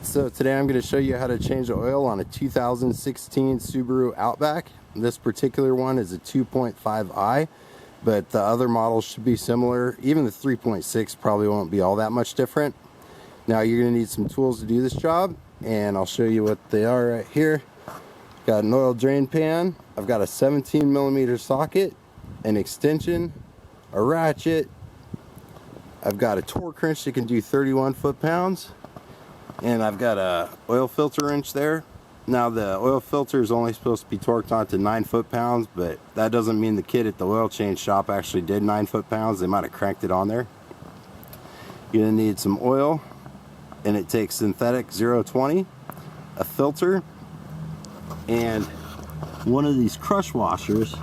So today I'm going to show you how to change the oil on a 2016 Subaru Outback. This particular one is a 2.5i, but the other models should be similar. Even the 3.6 probably won't be all that much different. Now you're going to need some tools to do this job, and I'll show you what they are right here. Got an oil drain pan. I've got a 17mm socket, an extension, a ratchet. I've got a torque wrench that can do 31 foot-pounds. And I've got a oil filter wrench there. Now the oil filter is only supposed to be torqued onto 9 foot-pounds, but that doesn't mean the kid at the oil change shop actually did 9 foot-pounds. They might have cranked it on there. You're gonna need some oil, and it takes synthetic 020, a filter, and one of these crush washers.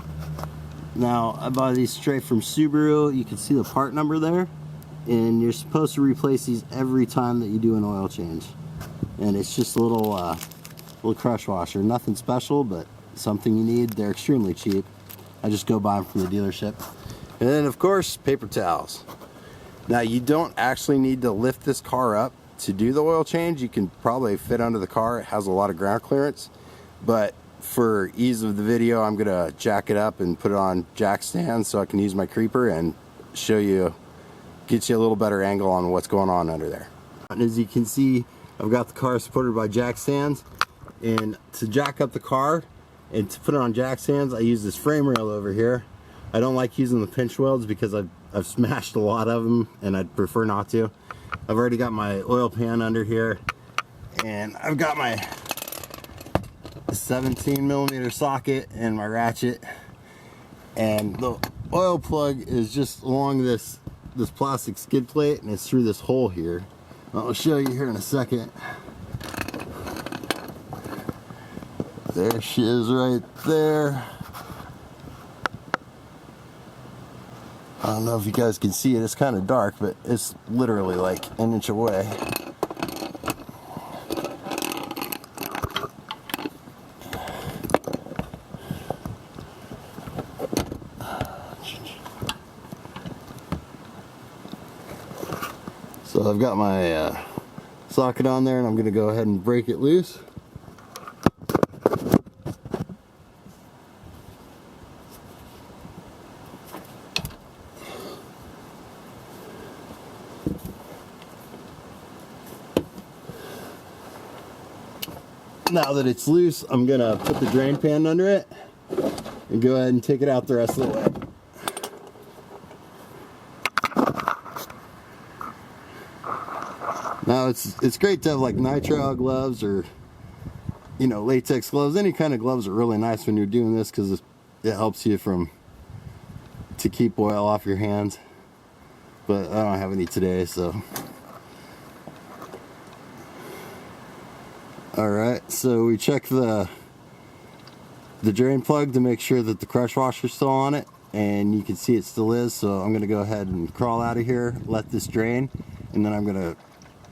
Now I buy these straight from Subaru. You can see the part number there. And you're supposed to replace these every time that you do an oil change. And it's just a little crush washer. Nothing special, but something you need. They're extremely cheap. I just go buy them from the dealership. And then of course, paper towels. Now you don't actually need to lift this car up to do the oil change. You can probably fit under the car. It has a lot of ground clearance. But for ease of the video, I'm gonna jack it up and put it on jack stands so I can use my creeper and show you, get you a little better angle on what's going on under there. And as you can see, I've got the car supported by jack stands, and to jack up the car and to put it on jack stands, I use this frame rail over here. I don't like using the pinch welds because I've smashed a lot of them, and I'd prefer not to. I've already got my oil pan under here, and I've got my 17mm socket and my ratchet, and the oil plug is just along this plastic skid plate, and it's through this hole here. I'll show you here in a second. There she is right there. I don't know if you guys can see it, it's kind of dark, but it's literally like an inch away. So I've got my socket on there, and I'm going to go ahead and break it loose. Now that it's loose, I'm going to put the drain pan under it and go ahead and take it out the rest of the way. Now it's great to have like nitrile gloves, or latex gloves. Any kind of gloves are really nice when you're doing this, because it helps you to keep oil off your hands. But I don't have any today, so. Alright, so we check the drain plug to make sure that the crush washer's still on it, and you can see it still is. So I'm gonna go ahead and crawl out of here, let this drain, and then I'm gonna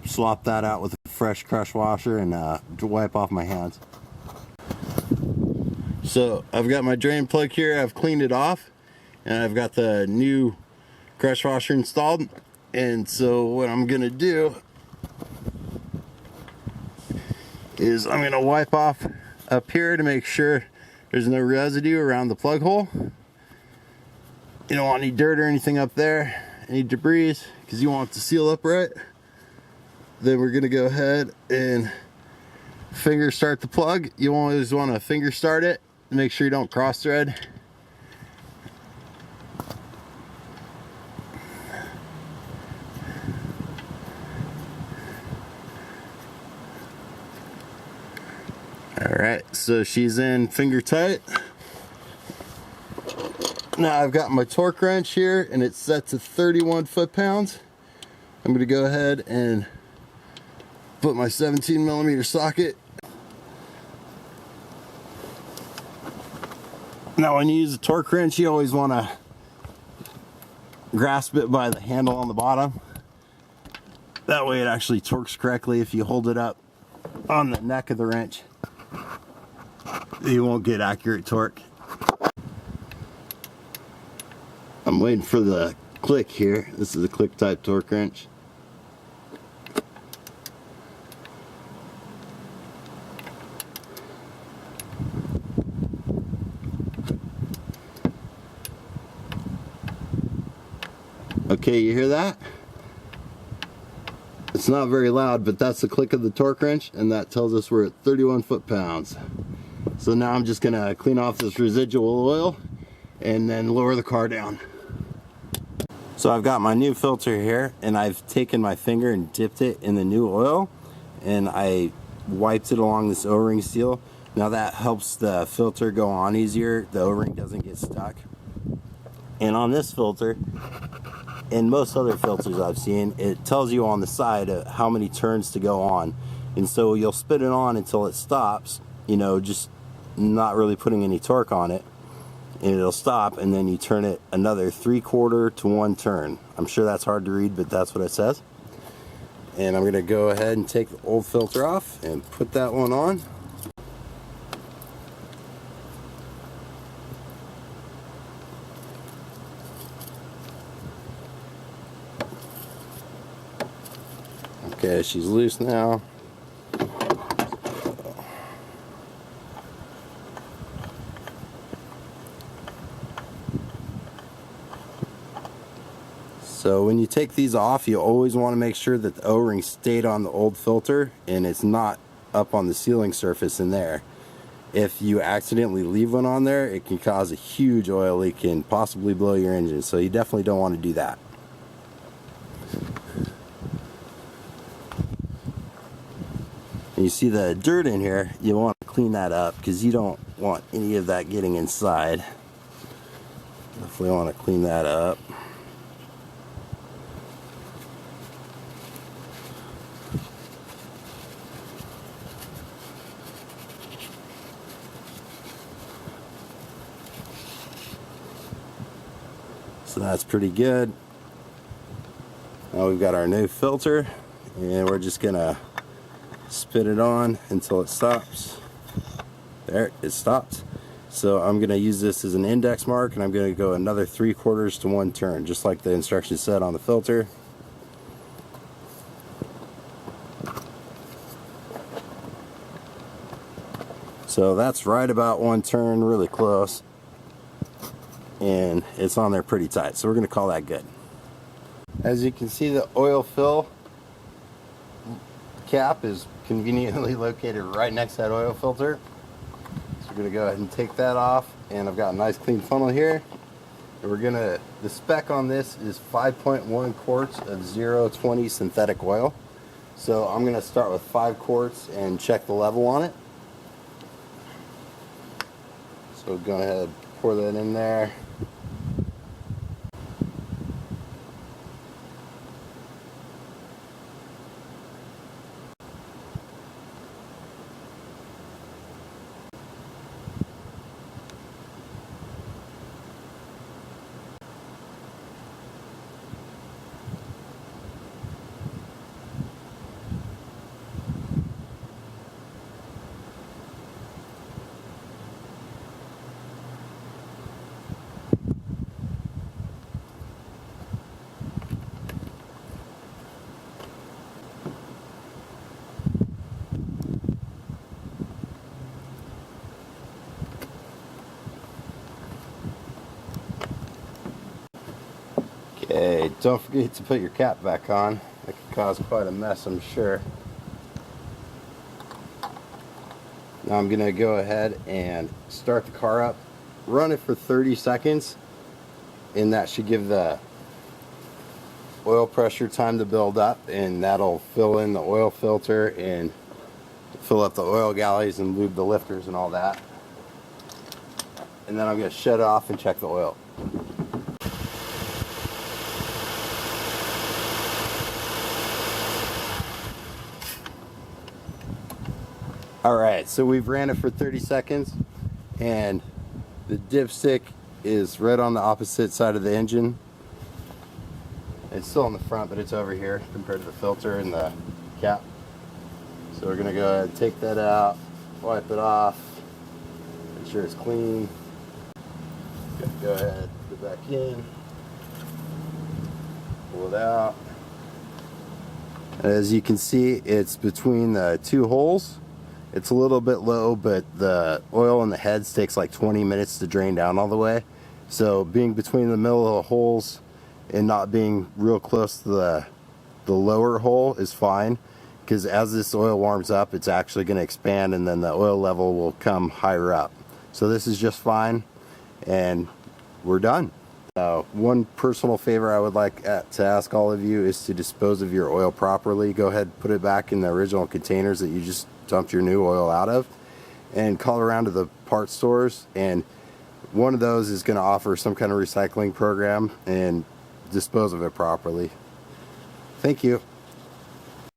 swap that out with a fresh crush washer and wipe off my hands. So I've got my drain plug here, I've cleaned it off, and I've got the new crush washer installed. And so what I'm gonna do is I'm gonna wipe off up here to make sure there's no residue around the plug hole. You don't want any dirt or anything up there, any debris, because you want it to seal up right. Then we're gonna go ahead and finger start the plug. You always want to finger start it to make sure you don't cross thread. Alright, so she's in finger tight. Now I've got my torque wrench here, and it's set to 31 foot-pounds. I'm gonna go ahead and put my 17mm socket. Now when you use a torque wrench, you always want to grasp it by the handle on the bottom. That way it actually torques correctly. If you hold it up on the neck of the wrench, you won't get accurate torque. I'm waiting for the click here. This is a click type torque wrench. Okay, you hear that? It's not very loud, but that's the click of the torque wrench, and that tells us we're at 31 foot-pounds. So now I'm just gonna clean off this residual oil and then lower the car down. So I've got my new filter here, and I've taken my finger and dipped it in the new oil, and I wiped it along this O-ring seal. Now that helps the filter go on easier. The O-ring doesn't get stuck. And on this filter, and most other filters I've seen, it tells you on the side how many turns to go on. And so you'll spin it on until it stops, you know, just not really putting any torque on it. And it'll stop, and then you turn it another 3/4 to 1 turn. I'm sure that's hard to read, but that's what it says. And I'm gonna go ahead and take the old filter off and put that one on. Okay, she's loose now. So when you take these off, you always want to make sure that the O-ring stayed on the old filter and it's not up on the sealing surface in there. If you accidentally leave one on there, it can cause a huge oil leak and possibly blow your engine. So you definitely don't want to do that. And you see the dirt in here, you want to clean that up because you don't want any of that getting inside. Definitely want to clean that up. So that's pretty good. Now we've got our new filter, and we're just gonna spin it on until it stops. There, it stopped. So I'm gonna use this as an index mark, and I'm gonna go another 3/4 to 1 turn, just like the instructions said on the filter. So that's right about 1 turn, really close. And it's on there pretty tight, so we're going to call that good. As you can see, the oil fill cap is conveniently located right next to that oil filter. So we're going to go ahead and take that off, and I've got a nice clean funnel here. And the spec on this is 5.1 quarts of 020 synthetic oil. So I'm going to start with 5 quarts and check the level on it. So go ahead, pour that in there. Okay, don't forget to put your cap back on. That could cause quite a mess, I'm sure. Now I'm going to go ahead and start the car up, run it for 30 seconds, and that should give the oil pressure time to build up, and that'll fill in the oil filter and fill up the oil galleys and lube the lifters and all that. And then I'm going to shut it off and check the oil. Alright, so we've ran it for 30 seconds, and the dipstick is right on the opposite side of the engine. It's still on the front, but it's over here compared to the filter and the cap. So we're going to go ahead and take that out, wipe it off, make sure it's clean. Go ahead, put it back in, pull it out. As you can see, it's between the 2 holes. It's a little bit low, but the oil in the heads takes like 20 minutes to drain down all the way. So being between the middle of the holes and not being real close to the lower hole is fine, because as this oil warms up, it's actually going to expand, and then the oil level will come higher up. So this is just fine, and we're done. One personal favor I would like to ask all of you is to dispose of your oil properly. Go ahead, put it back in the original containers that you just dumped your new oil out of, and call around to the parts stores, and one of those is going to offer some kind of recycling program, and dispose of it properly. Thank you.